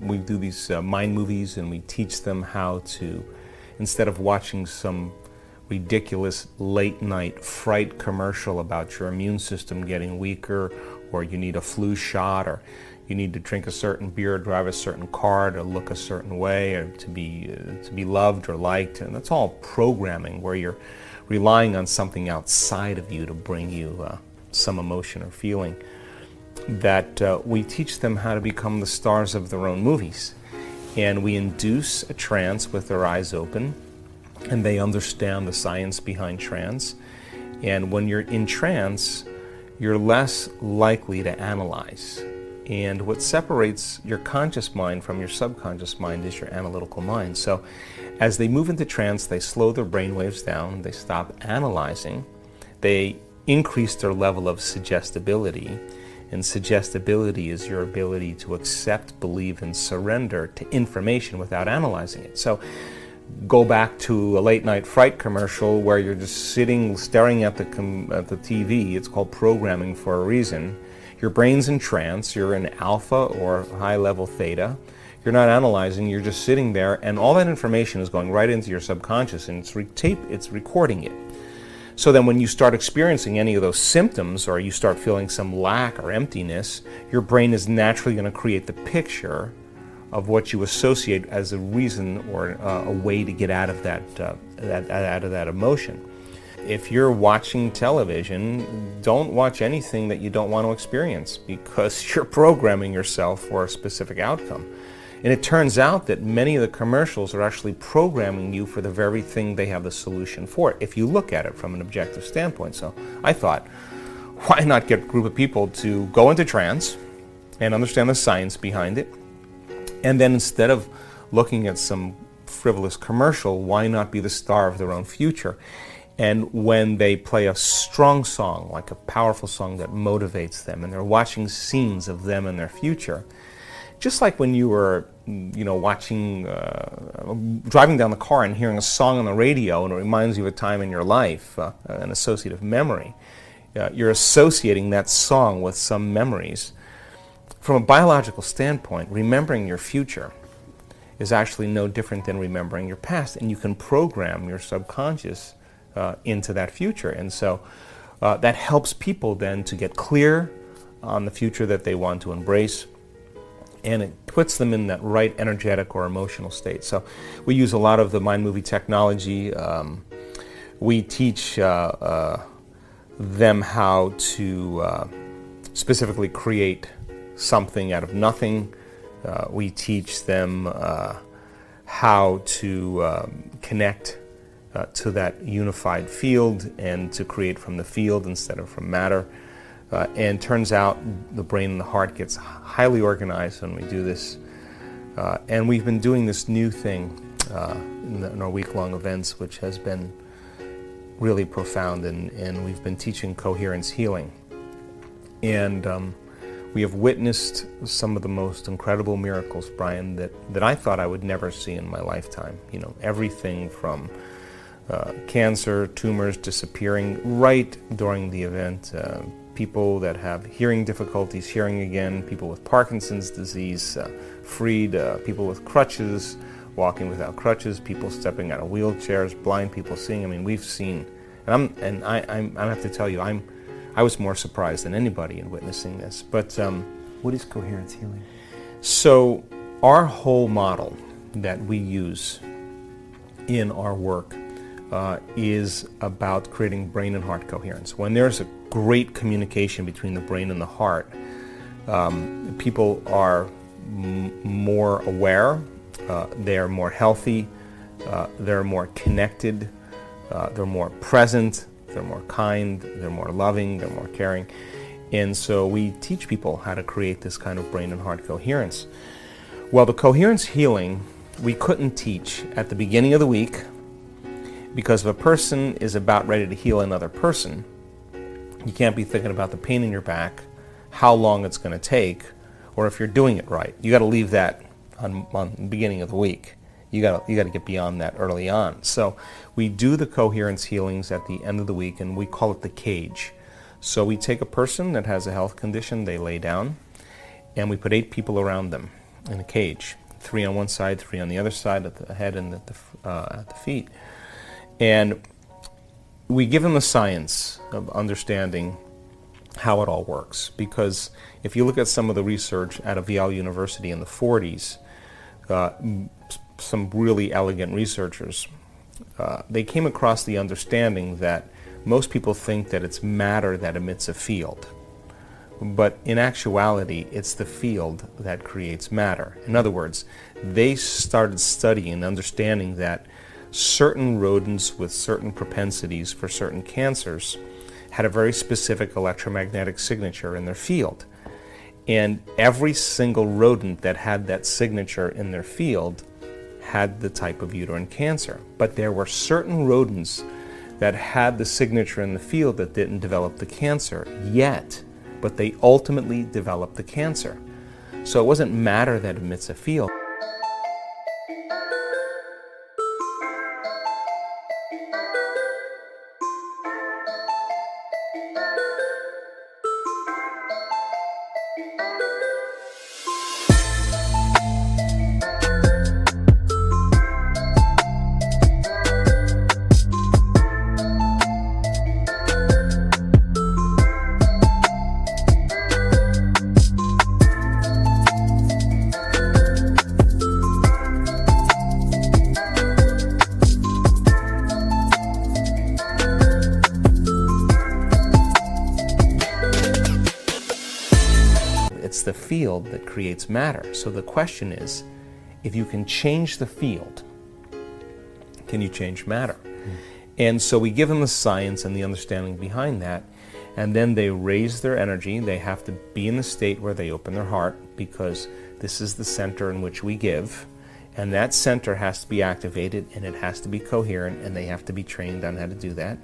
we do these mind movies, and we teach them how to, instead of watching some ridiculous late night fright commercial about your immune system getting weaker, or you need a flu shot, or you need to drink a certain beer, drive a certain car, to look a certain way, or to be loved or liked. And that's all programming where you're relying on something outside of you to bring you some emotion or feeling. That we teach them how to become the stars of their own movies. And we induce a trance with their eyes open, and they understand the science behind trance. And when you're in trance, you're less likely to analyze. And what separates your conscious mind from your subconscious mind is your analytical mind. So as they move into trance, they slow their brain waves down, they stop analyzing, they increase their level of suggestibility. And suggestibility is your ability to accept, believe, and surrender to information without analyzing it. So go back to a late night fright commercial where you're just sitting staring at the TV. It's called programming for a reason. Your brain's in trance, you're in alpha or high level theta. You're not analyzing, you're just sitting there, and all that information is going right into your subconscious, and it's recording it. So then when you start experiencing any of those symptoms, or you start feeling some lack or emptiness, your brain is naturally going to create the picture of what you associate as a reason or a way to get out of that emotion. If you're watching television, don't watch anything that you don't want to experience, because you're programming yourself for a specific outcome. And it turns out that many of the commercials are actually programming you for the very thing they have the solution for, if you look at it from an objective standpoint. So I thought, why not get a group of people to go into trance and understand the science behind it? And then instead of looking at some frivolous commercial, why not be the star of their own future? And when they play a strong song, like a powerful song that motivates them, and they're watching scenes of them in their future, just like when you were, watching, driving down the car and hearing a song on the radio, and it reminds you of a time in your life, an associative memory. You're associating that song with some memories. From a biological standpoint, remembering your future is actually no different than remembering your past, and you can program your subconscious into that future. And so that helps people then to get clear on the future that they want to embrace, and it puts them in that right energetic or emotional state. So we use a lot of the mind movie technology. We teach them how to specifically create something out of nothing. We teach them how to connect to that unified field and to create from the field instead of from matter. And turns out the brain and the heart gets highly organized when we do this. And we've been doing this new thing in our week-long events, which has been really profound, and we've been teaching coherence healing. And we have witnessed some of the most incredible miracles, Brian, that I thought I would never see in my lifetime. Everything from cancer, tumors disappearing right during the event, people that have hearing difficulties hearing again, people with Parkinson's disease freed, people with crutches walking without crutches, people stepping out of wheelchairs, blind people seeing. I mean, we've seen, and I have to tell you, I was more surprised than anybody in witnessing this. But what is coherence healing? So our whole model that we use in our work is about creating brain and heart coherence. When there's a great communication between the brain and the heart, people are more aware, they're more healthy, they're more connected, they're more present, they're more kind, they're more loving, they're more caring. And so we teach people how to create this kind of brain and heart coherence. Well, the coherence healing we couldn't teach at the beginning of the week, because if a person is about ready to heal another person, you can't be thinking about the pain in your back, how long it's going to take, or if you're doing it right. You got to leave that on the beginning of the week. You got to get beyond that early on. So we do the coherence healings at the end of the week, and we call it the cage. So we take a person that has a health condition, they lay down, and we put 8 people around them. in a cage. 3 on one side, 3 on the other side, at the head and at the feet. And we give them the science of understanding how it all works. Because if you look at some of the research out of Yale University in the 40s, some really elegant researchers, they came across the understanding that most people think that it's matter that emits a field. But in actuality, it's the field that creates matter. In other words, they started studying and understanding that certain rodents with certain propensities for certain cancers had a very specific electromagnetic signature in their field. And every single rodent that had that signature in their field had the type of uterine cancer. But there were certain rodents that had the signature in the field that didn't develop the cancer yet, but they ultimately developed the cancer. So it wasn't matter that emits a field. It's the field that creates matter. So the question is, if you can change the field, can you change matter? And so we give them the science and the understanding behind that, and then they raise their energy. They have to be in the state where they open their heart, because this is the center in which we give, and that center has to be activated, and it has to be coherent, and they have to be trained on how to do that.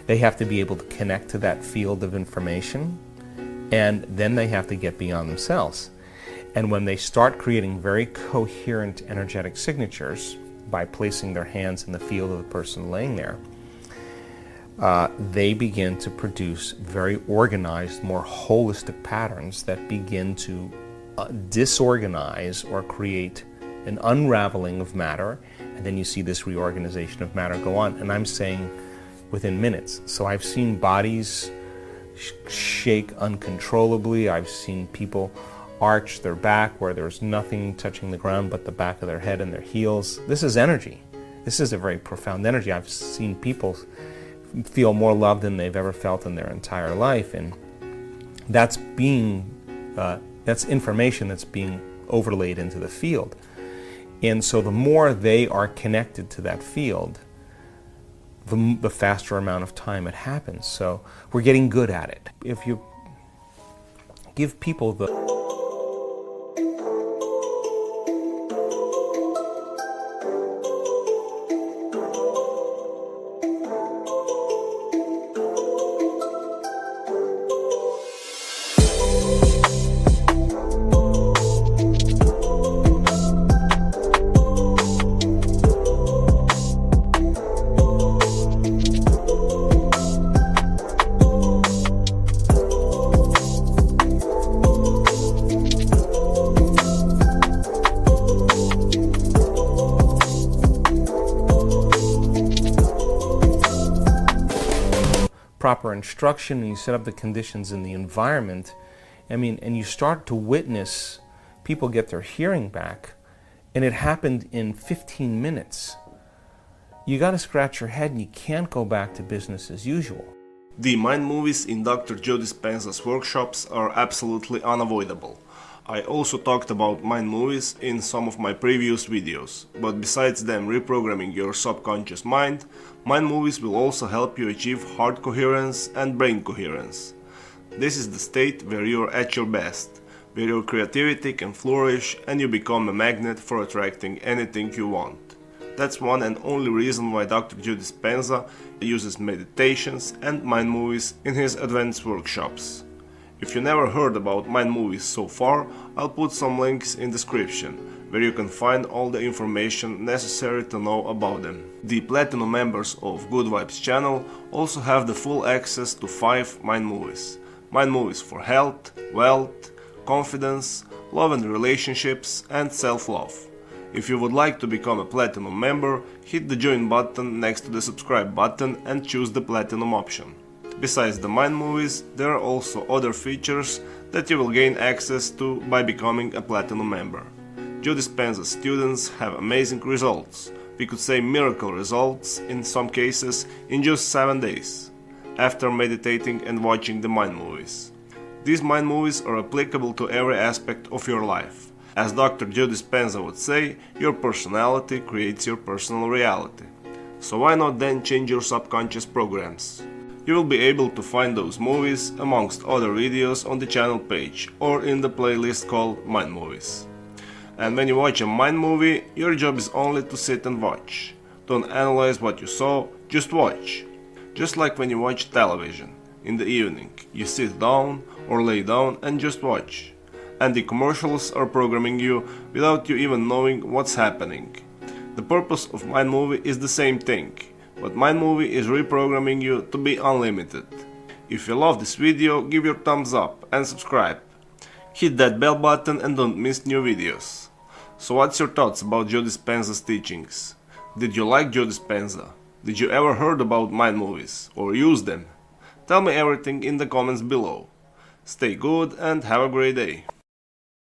They have to be able to connect to that field of information, and then they have to get beyond themselves. And when they start creating very coherent energetic signatures by placing their hands in the field of the person laying there, they begin to produce very organized, more holistic patterns that begin to disorganize or create an unraveling of matter, and then you see this reorganization of matter go on. And I'm saying within minutes. So I've seen bodies shake uncontrollably. I've seen people arch their back where there's nothing touching the ground but the back of their head and their heels. This is energy. This is a very profound energy. I've seen people feel more love than they've ever felt in their entire life, and that's information that's being overlaid into the field. And so the more they are connected to that field, the faster amount of time it happens. So we're getting good at it. If you give people the proper instruction, and you set up the conditions in the environment, and you start to witness people get their hearing back, and it happened in 15 minutes. You got to scratch your head, and you can't go back to business as usual. The mind movies in Dr. Joe Dispenza's workshops are absolutely unavoidable. I also talked about mind movies in some of my previous videos, but besides them reprogramming your subconscious mind movies will also help you achieve heart coherence and brain coherence. This is the state where you're at your best, where your creativity can flourish and you become a magnet for attracting anything you want. That's one and only reason why Dr. Joe Dispenza uses meditations and mind movies in his advanced workshops. If you never heard about mind movies so far, I'll put some links in description, where you can find all the information necessary to know about them. The Platinum members of Good Vibes channel also have the full access to 5 mind movies. Mind movies for health, wealth, confidence, love and relationships, and self-love. If you would like to become a Platinum member, hit the join button next to the subscribe button and choose the Platinum option. Besides the Mind Movies, there are also other features that you will gain access to by becoming a Platinum member. Joe Dispenza students have amazing results. We could say miracle results in some cases in just 7 days, after meditating and watching the Mind Movies. These Mind Movies are applicable to every aspect of your life. As Dr. Joe Dispenza would say, your personality creates your personal reality. So why not then change your subconscious programs? You will be able to find those movies amongst other videos on the channel page or in the playlist called Mind Movies. And when you watch a Mind Movie, your job is only to sit and watch. Don't analyze what you saw, just watch. Just like when you watch television in the evening, you sit down or lay down and just watch. And the commercials are programming you without you even knowing what's happening. The purpose of Mind Movie is the same thing, but Mind Movie is reprogramming you to be unlimited. If you love this video, give your thumbs up and subscribe. Hit that bell button and don't miss new videos. So what's your thoughts about Joe Dispenza's teachings? Did you like Joe Dispenza? Did you ever heard about Mind Movies or use them? Tell me everything in the comments below. Stay good and have a great day.